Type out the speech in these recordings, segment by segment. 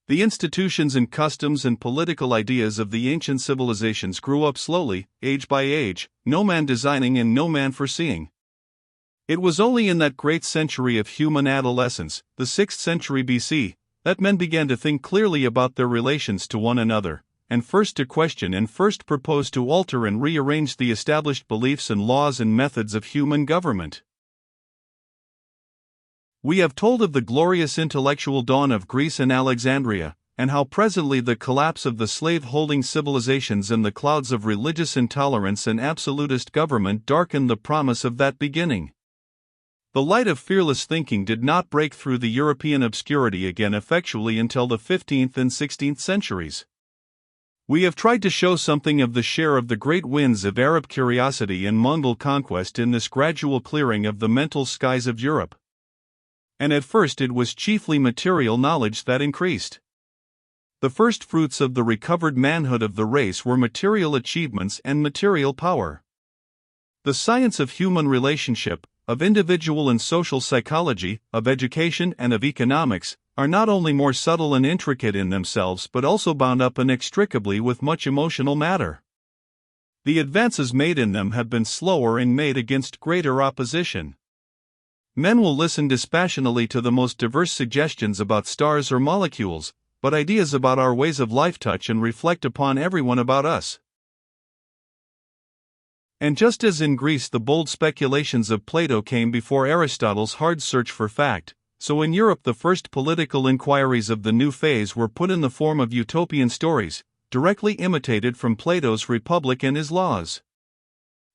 The institutions and customs and political ideas of the ancient civilizations grew up slowly, age by age, no man designing and no man foreseeing. It was only in that great century of human adolescence, the 6th century BC, that men began to think clearly about their relations to one another, and first to question and first propose to alter and rearrange the established beliefs and laws and methods of human government. We have told of the glorious intellectual dawn of Greece and Alexandria, and how presently the collapse of the slave-holding civilizations and the clouds of religious intolerance and absolutist government darkened the promise of that beginning. The light of fearless thinking did not break through the European obscurity again effectually until the 15th and 16th centuries. We have tried to show something of the share of the great winds of Arab curiosity and Mongol conquest in this gradual clearing of the mental skies of Europe. And at first it was chiefly material knowledge that increased. The first fruits of the recovered manhood of the race were material achievements and material power. The science of human relationship, of individual and social psychology, of education and of economics, are not only more subtle and intricate in themselves but also bound up inextricably with much emotional matter. The advances made in them have been slower and made against greater opposition. Men will listen dispassionately to the most diverse suggestions about stars or molecules, but ideas about our ways of life touch and reflect upon everyone about us. And just as in Greece the bold speculations of Plato came before Aristotle's hard search for fact, so in Europe the first political inquiries of the new phase were put in the form of utopian stories, directly imitated from Plato's Republic and his laws.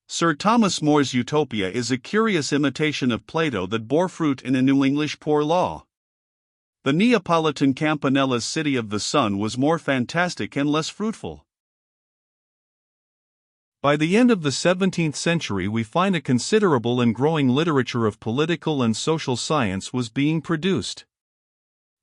Sir Thomas More's Utopia is a curious imitation of Plato that bore fruit in a New English poor law. The Neapolitan Campanella's City of the Sun was more fantastic and less fruitful. By the end of the 17th century we find a considerable and growing literature of political and social science was being produced.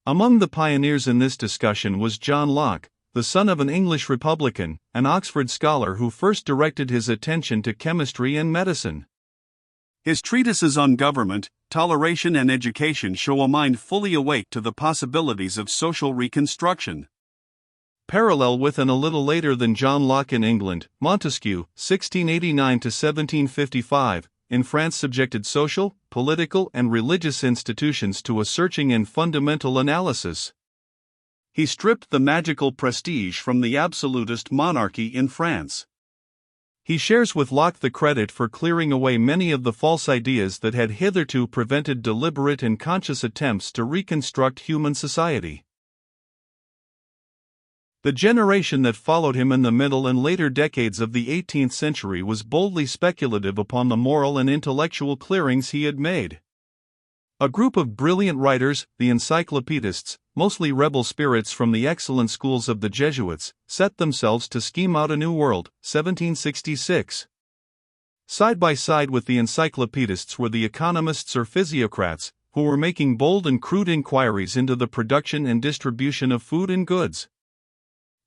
Among the pioneers in this discussion was John Locke, the son of an English Republican, an Oxford scholar who first directed his attention to chemistry and medicine. His treatises on government, toleration and education show a mind fully awake to the possibilities of social reconstruction. Parallel with and a little later than John Locke in England, Montesquieu, 1689 to 1755, in France subjected social, political and religious institutions to a searching and fundamental analysis. He stripped the magical prestige from the absolutist monarchy in France. He shares with Locke the credit for clearing away many of the false ideas that had hitherto prevented deliberate and conscious attempts to reconstruct human society. The generation that followed him in the middle and later decades of the 18th century was boldly speculative upon the moral and intellectual clearings he had made. A group of brilliant writers, the encyclopedists, mostly rebel spirits from the excellent schools of the Jesuits, set themselves to scheme out a new world, 1766. Side by side with the encyclopedists were the economists or physiocrats, who were making bold and crude inquiries into the production and distribution of food and goods.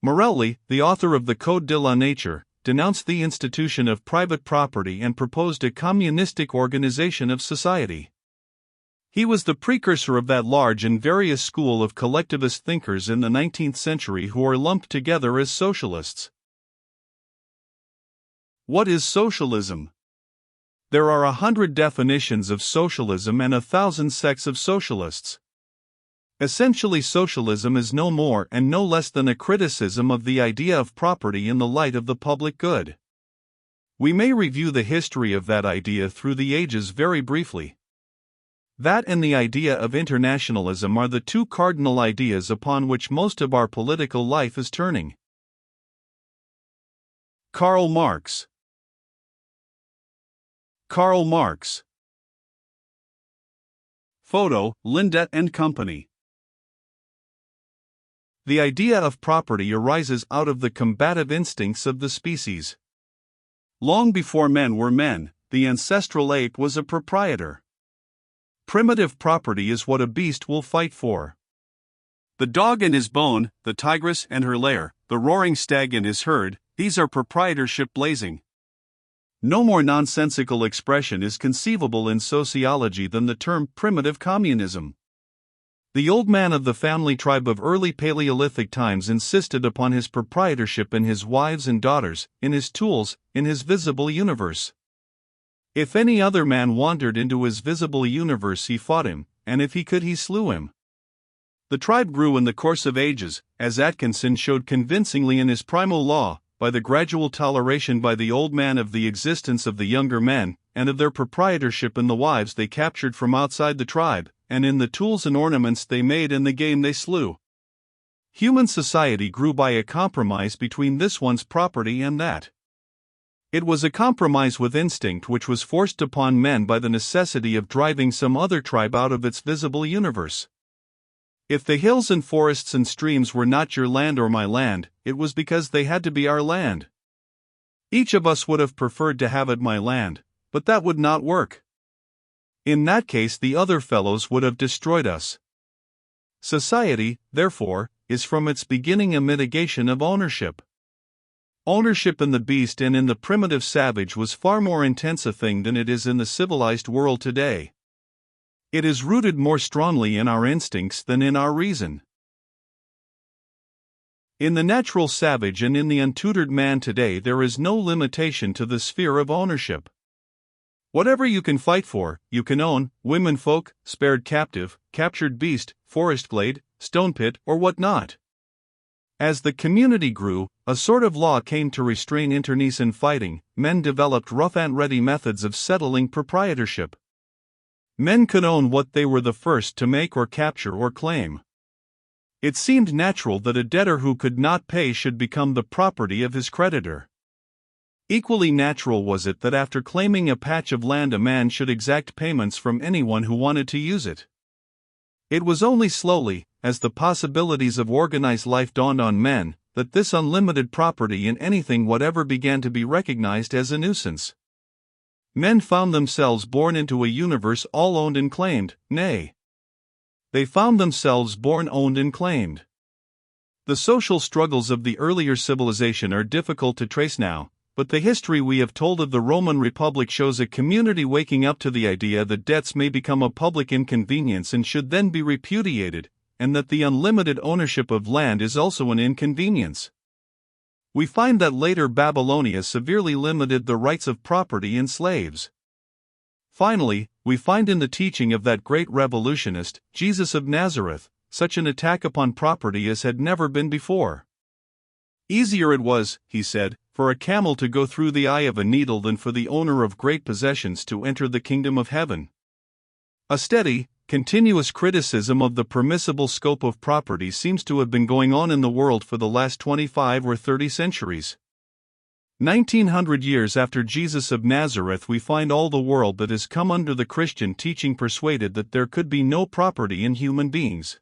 Morelli, the author of the Code de la Nature, denounced the institution of private property and proposed a communistic organization of society. He was the precursor of that large and various school of collectivist thinkers in the 19th century who are lumped together as socialists. What is socialism? There are 100 definitions of socialism and 1,000 sects of socialists. Essentially, socialism is no more and no less than a criticism of the idea of property in the light of the public good. We may review the history of that idea through the ages very briefly. That and the idea of internationalism are the two cardinal ideas upon which most of our political life is turning. Karl Marx. Karl Marx. Photo, Lindet and Company. The idea of property arises out of the combative instincts of the species. Long before men were men, the ancestral ape was a proprietor. Primitive property is what a beast will fight for. The dog and his bone, the tigress and her lair, the roaring stag and his herd, these are proprietorship blazing. No more nonsensical expression is conceivable in sociology than the term primitive communism. The old man of the family tribe of early Paleolithic times insisted upon his proprietorship in his wives and daughters, in his tools, in his visible universe. If any other man wandered into his visible universe, he fought him, and if he could, he slew him. The tribe grew in the course of ages, as Atkinson showed convincingly in his Primal Law, by the gradual toleration by the old man of the existence of the younger men, and of their proprietorship in the wives they captured from outside the tribe, and in the tools and ornaments they made and the game they slew. Human society grew by a compromise between this one's property and that. It was a compromise with instinct which was forced upon men by the necessity of driving some other tribe out of its visible universe. If the hills and forests and streams were not your land or my land, it was because they had to be our land. Each of us would have preferred to have it my land, but that would not work. In that case, the other fellows would have destroyed us. Society, therefore, is from its beginning a mitigation of ownership. Ownership in the beast and in the primitive savage was far more intense a thing than it is in the civilized world today. It is rooted more strongly in our instincts than in our reason. In the natural savage and in the untutored man today, there is no limitation to the sphere of ownership. Whatever you can fight for, you can own: womenfolk, spared captive, captured beast, forest glade, stone pit, or what not. As the community grew, a sort of law came to restrain internecine fighting. Men developed rough and ready methods of settling proprietorship. Men could own what they were the first to make or capture or claim. It seemed natural that a debtor who could not pay should become the property of his creditor. Equally natural was it that after claiming a patch of land a man should exact payments from anyone who wanted to use it. It was only slowly, as the possibilities of organized life dawned on men, that this unlimited property in anything whatever began to be recognized as a nuisance. Men found themselves born into a universe all owned and claimed, nay, they found themselves born owned and claimed. The social struggles of the earlier civilization are difficult to trace now, but the history we have told of the Roman Republic shows a community waking up to the idea that debts may become a public inconvenience and should then be repudiated, and that the unlimited ownership of land is also an inconvenience. We find that later Babylonia severely limited the rights of property in slaves. Finally, we find in the teaching of that great revolutionist, Jesus of Nazareth, such an attack upon property as had never been before. Easier it was, he said, for a camel to go through the eye of a needle than for the owner of great possessions to enter the kingdom of heaven. A steady, continuous criticism of the permissible scope of property seems to have been going on in the world for the last 25 or 30 centuries. 1900 years after Jesus of Nazareth, we find all the world that has come under the Christian teaching persuaded that there could be no property in human beings.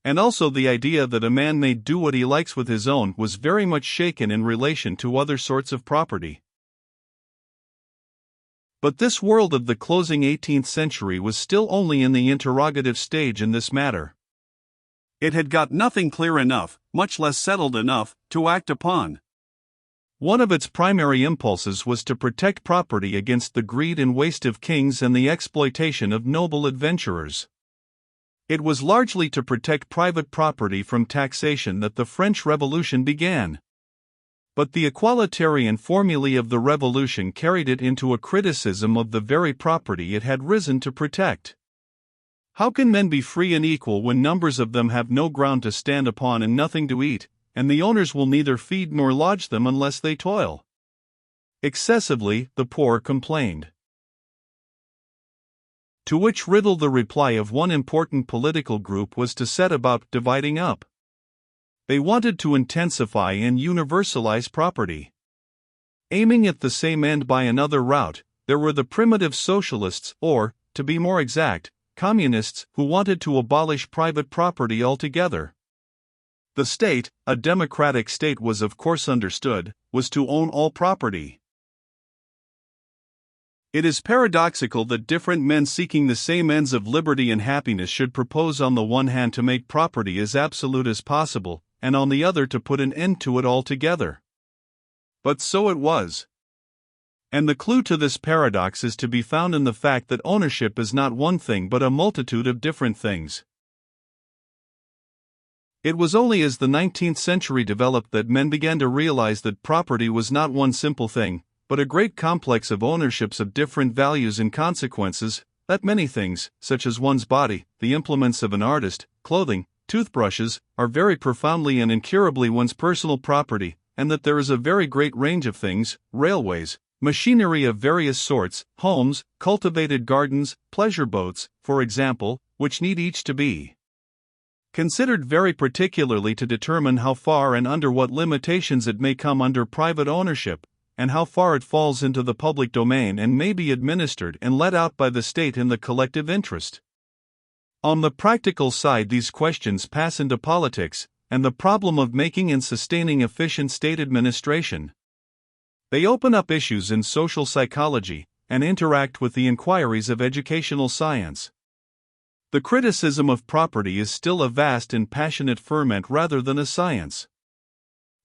And also the idea that a man may do what he likes with his own was very much shaken in relation to other sorts of property. But this world of the closing 18th century was still only in the interrogative stage in this matter. It had got nothing clear enough, much less settled enough, to act upon. One of its primary impulses was to protect property against the greed and waste of kings and the exploitation of noble adventurers. It was largely to protect private property from taxation that the French Revolution began. But the equalitarian formulae of the Revolution carried it into a criticism of the very property it had risen to protect. How can men be free and equal when numbers of them have no ground to stand upon and nothing to eat, and the owners will neither feed nor lodge them unless they toil? Excessively, the poor complained. To which riddle the reply of one important political group was to set about dividing up. They wanted to intensify and universalize property. Aiming at the same end by another route, there were the primitive socialists, or, to be more exact, communists, who wanted to abolish private property altogether. The state, a democratic state was of course understood, was to own all property. It is paradoxical that different men seeking the same ends of liberty and happiness should propose on the one hand to make property as absolute as possible, and on the other to put an end to it altogether. But so it was. And the clue to this paradox is to be found in the fact that ownership is not one thing but a multitude of different things. It was only as the 19th century developed that men began to realize that property was not one simple thing, but a great complex of ownerships of different values and consequences, that many things, such as one's body, the implements of an artist, clothing, toothbrushes, are very profoundly and incurably one's personal property, and that there is a very great range of things, railways, machinery of various sorts, homes, cultivated gardens, pleasure boats, for example, which need each to be considered very particularly to determine how far and under what limitations it may come under private ownership, and how far it falls into the public domain and may be administered and let out by the state in the collective interest. On the practical side, these questions pass into politics, and the problem of making and sustaining efficient state administration. They open up issues in social psychology, and interact with the inquiries of educational science. The criticism of property is still a vast and passionate ferment rather than a science.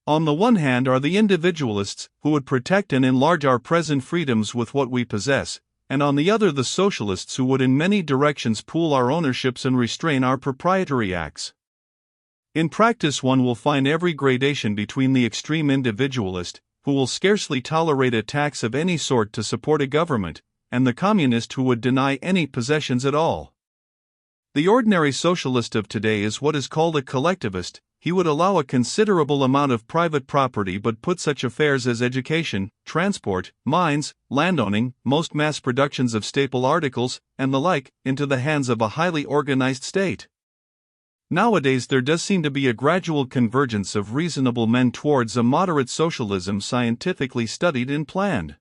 On the one hand are the individualists, who would protect and enlarge our present freedoms with what we possess, and on the other the socialists who would in many directions pool our ownerships and restrain our proprietary acts. In practice one will find every gradation between the extreme individualist, who will scarcely tolerate a tax of any sort to support a government, and the communist who would deny any possessions at all. The ordinary socialist of today is what is called a collectivist. He would allow a considerable amount of private property but put such affairs as education, transport, mines, landowning, most mass productions of staple articles, and the like, into the hands of a highly organized state. Nowadays there does seem to be a gradual convergence of reasonable men towards a moderate socialism scientifically studied and planned.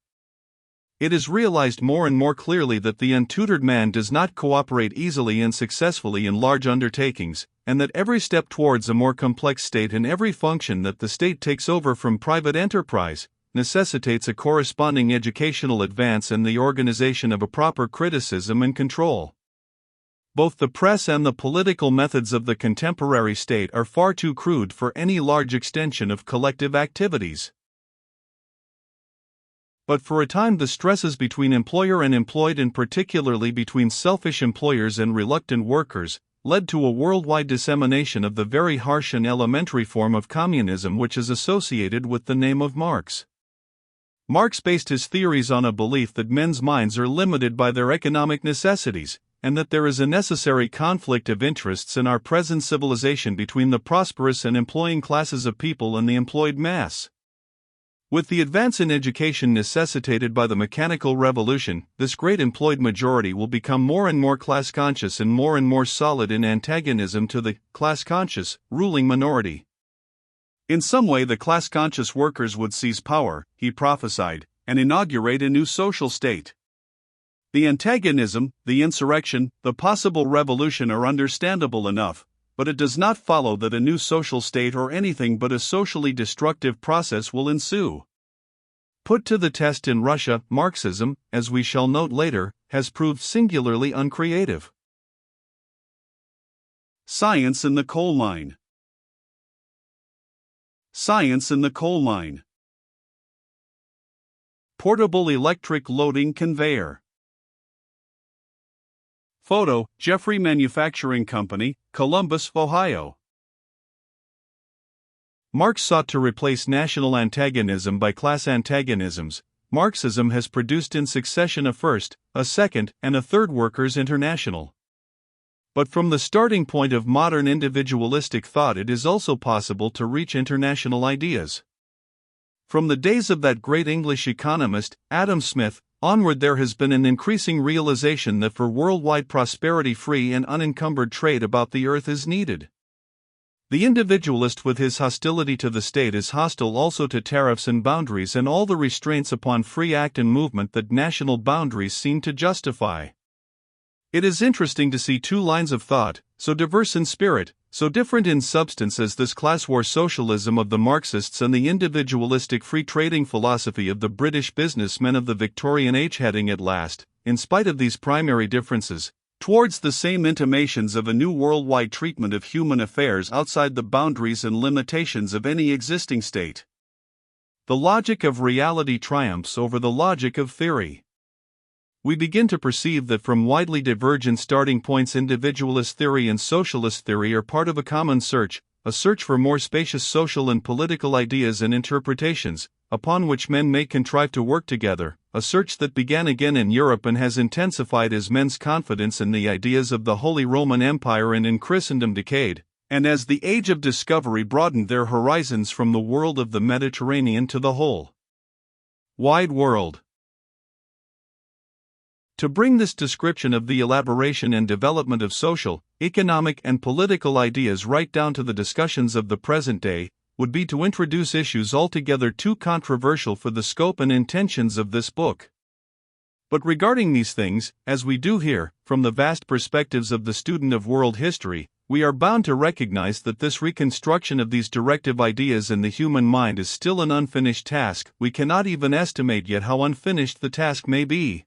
It is realized more and more clearly that the untutored man does not cooperate easily and successfully in large undertakings, and that every step towards a more complex state and every function that the state takes over from private enterprise necessitates a corresponding educational advance and the organization of a proper criticism and control. Both the press and the political methods of the contemporary state are far too crude for any large extension of collective activities. But for a time the stresses between employer and employed, and particularly between selfish employers and reluctant workers, led to a worldwide dissemination of the very harsh and elementary form of communism which is associated with the name of Marx. Marx based his theories on a belief that men's minds are limited by their economic necessities, and that there is a necessary conflict of interests in our present civilization between the prosperous and employing classes of people and the employed mass. With the advance in education necessitated by the mechanical revolution, this great employed majority will become more and more class-conscious and more solid in antagonism to the class-conscious ruling minority. In some way the class-conscious workers would seize power, he prophesied, and inaugurate a new social state. The antagonism, the insurrection, the possible revolution are understandable enough, but it does not follow that a new social state or anything but a socially destructive process will ensue. Put to the test in Russia, Marxism, as we shall note later, has proved singularly uncreative. Science in the coal mine. Science in the coal mine. Portable electric loading conveyor. Photo, Jeffrey Manufacturing Company, Columbus, Ohio. Marx sought to replace national antagonism by class antagonisms. Marxism has produced in succession a first, a second, and a third workers' international. But from the starting point of modern individualistic thought it is also possible to reach international ideas. From the days of that great English economist, Adam Smith, onward there has been an increasing realization that for worldwide prosperity free and unencumbered trade about the earth is needed. The individualist with his hostility to the state is hostile also to tariffs and boundaries and all the restraints upon free act and movement that national boundaries seem to justify. It is interesting to see two lines of thought, so diverse in spirit, so different in substance as this class war socialism of the Marxists and the individualistic free trading philosophy of the British businessmen of the Victorian age heading at last, in spite of these primary differences, towards the same intimations of a new worldwide treatment of human affairs outside the boundaries and limitations of any existing state. The logic of reality triumphs over the logic of theory. We begin to perceive that from widely divergent starting points individualist theory and socialist theory are part of a common search, a search for more spacious social and political ideas and interpretations, upon which men may contrive to work together, a search that began again in Europe and has intensified as men's confidence in the ideas of the Holy Roman Empire and in Christendom decayed, and as the age of discovery broadened their horizons from the world of the Mediterranean to the whole wide world. To bring this description of the elaboration and development of social, economic, and political ideas right down to the discussions of the present day, would be to introduce issues altogether too controversial for the scope and intentions of this book. But regarding these things, as we do here, from the vast perspectives of the student of world history, we are bound to recognize that this reconstruction of these directive ideas in the human mind is still an unfinished task. We cannot even estimate yet how unfinished the task may be.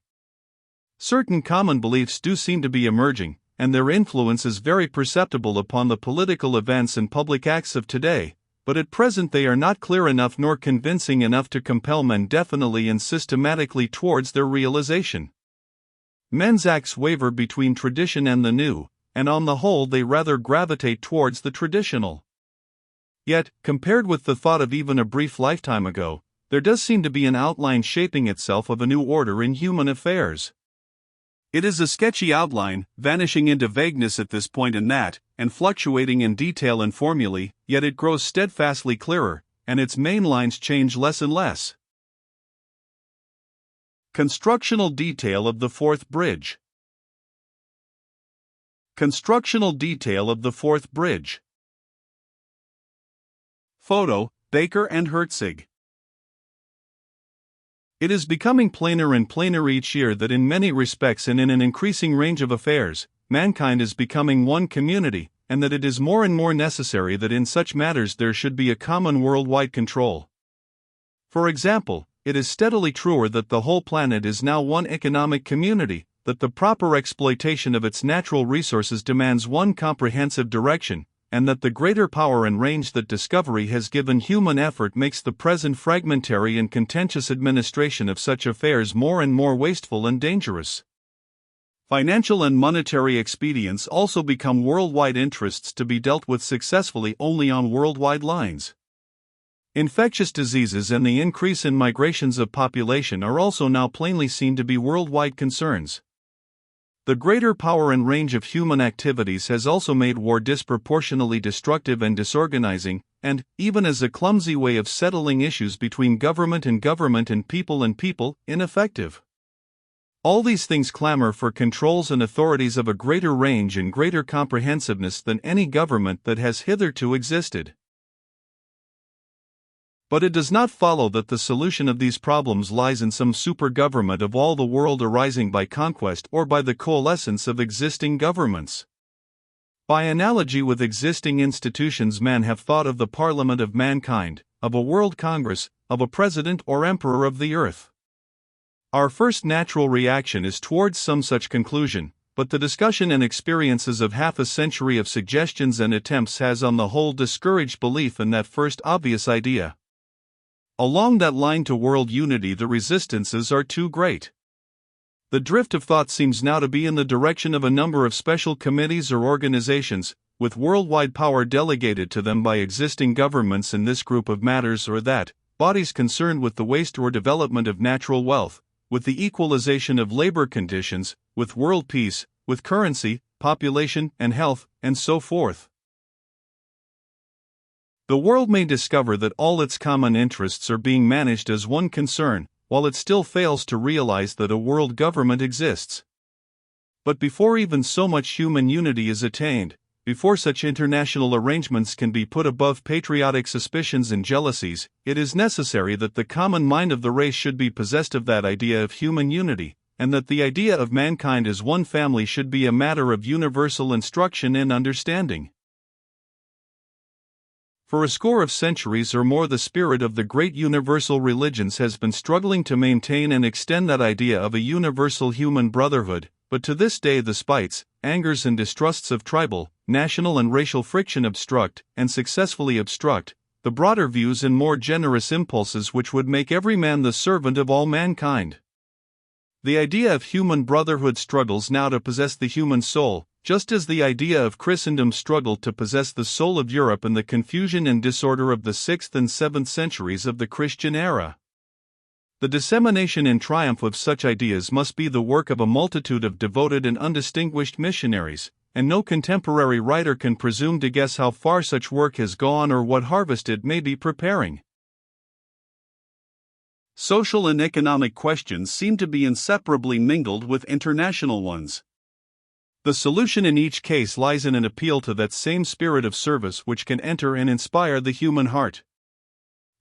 Certain common beliefs do seem to be emerging, and their influence is very perceptible upon the political events and public acts of today, but at present they are not clear enough nor convincing enough to compel men definitely and systematically towards their realization. Men's acts waver between tradition and the new, and on the whole they rather gravitate towards the traditional. Yet, compared with the thought of even a brief lifetime ago, there does seem to be an outline shaping itself of a new order in human affairs. It is a sketchy outline, vanishing into vagueness at this point and that, and fluctuating in detail and formulae, yet it grows steadfastly clearer, and its main lines change less and less. Constructional detail of the fourth bridge. Constructional detail of the fourth bridge. Photo, Baker and Herzig. It is becoming plainer and plainer each year that in many respects and in an increasing range of affairs, mankind is becoming one community, and that it is more and more necessary that in such matters there should be a common worldwide control. For example, it is steadily truer that the whole planet is now one economic community, that the proper exploitation of its natural resources demands one comprehensive direction, and that the greater power and range that discovery has given human effort makes the present fragmentary and contentious administration of such affairs more and more wasteful and dangerous. Financial and monetary expedients also become worldwide interests to be dealt with successfully only on worldwide lines. Infectious diseases and the increase in migrations of population are also now plainly seen to be worldwide concerns. The greater power and range of human activities has also made war disproportionately destructive and disorganizing, and, even as a clumsy way of settling issues between government and people, ineffective. All these things clamor for controls and authorities of a greater range and greater comprehensiveness than any government that has hitherto existed. But it does not follow that the solution of these problems lies in some super-government of all the world arising by conquest or by the coalescence of existing governments. By analogy with existing institutions, men have thought of the Parliament of mankind, of a World Congress, of a President or Emperor of the earth. Our first natural reaction is towards some such conclusion, but the discussion and experiences of half a century of suggestions and attempts has on the whole discouraged belief in that first obvious idea. Along that line to world unity the resistances are too great. The drift of thought seems now to be in the direction of a number of special committees or organizations, with worldwide power delegated to them by existing governments in this group of matters or that, bodies concerned with the waste or development of natural wealth, with the equalization of labor conditions, with world peace, with currency, population, and health, and so forth. The world may discover that all its common interests are being managed as one concern, while it still fails to realize that a world government exists. But before even so much human unity is attained, before such international arrangements can be put above patriotic suspicions and jealousies, it is necessary that the common mind of the race should be possessed of that idea of human unity, and that the idea of mankind as one family should be a matter of universal instruction and understanding. For a score of centuries or more, the spirit of the great universal religions has been struggling to maintain and extend that idea of a universal human brotherhood, but to this day the spites, angers and distrusts of tribal, national and racial friction obstruct, and successfully obstruct, the broader views and more generous impulses which would make every man the servant of all mankind. The idea of human brotherhood struggles now to possess the human soul, just as the idea of Christendom struggled to possess the soul of Europe in the confusion and disorder of the 6th and 7th centuries of the Christian era. The dissemination and triumph of such ideas must be the work of a multitude of devoted and undistinguished missionaries, and no contemporary writer can presume to guess how far such work has gone or what harvest it may be preparing. Social and economic questions seem to be inseparably mingled with international ones. The solution in each case lies in an appeal to that same spirit of service which can enter and inspire the human heart.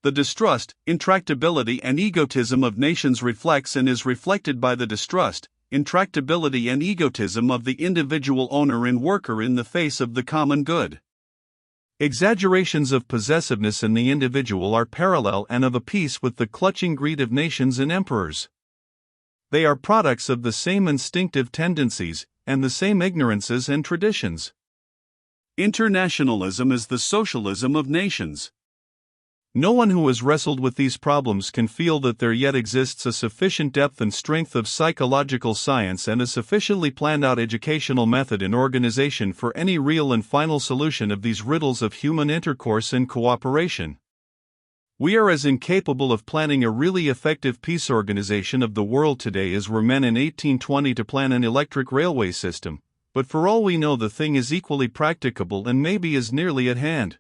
The distrust, intractability, and egotism of nations reflects and is reflected by the distrust, intractability, and egotism of the individual owner and worker in the face of the common good. Exaggerations of possessiveness in the individual are parallel and of a piece with the clutching greed of nations and emperors. They are products of the same instinctive tendencies, and the same ignorances and traditions. Internationalism is the socialism of nations. No one who has wrestled with these problems can feel that there yet exists a sufficient depth and strength of psychological science and a sufficiently planned out educational method and organization for any real and final solution of these riddles of human intercourse and cooperation. We are as incapable of planning a really effective peace organization of the world today as were men in 1820 to plan an electric railway system, but for all we know the thing is equally practicable and maybe is nearly at hand.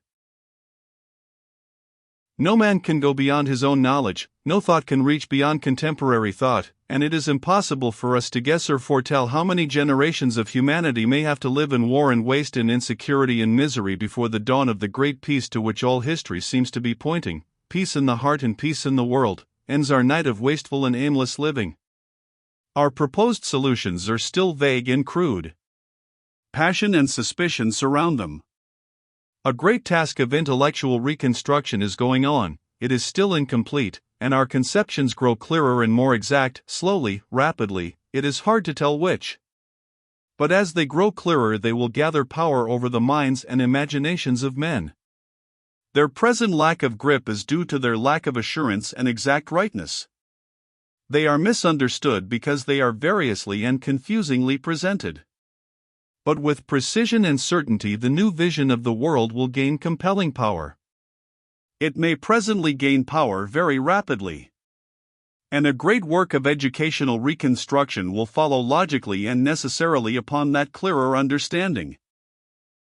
No man can go beyond his own knowledge, no thought can reach beyond contemporary thought, and it is impossible for us to guess or foretell how many generations of humanity may have to live in war and waste and insecurity and misery before the dawn of the great peace to which all history seems to be pointing. Peace in the heart and peace in the world, ends our night of wasteful and aimless living. Our proposed solutions are still vague and crude. Passion and suspicion surround them. A great task of intellectual reconstruction is going on, it is still incomplete, and our conceptions grow clearer and more exact, slowly, rapidly, it is hard to tell which. But as they grow clearer, they will gather power over the minds and imaginations of men. Their present lack of grip is due to their lack of assurance and exact rightness. They are misunderstood because they are variously and confusingly presented. But with precision and certainty, the new vision of the world will gain compelling power. It may presently gain power very rapidly. And a great work of educational reconstruction will follow logically and necessarily upon that clearer understanding.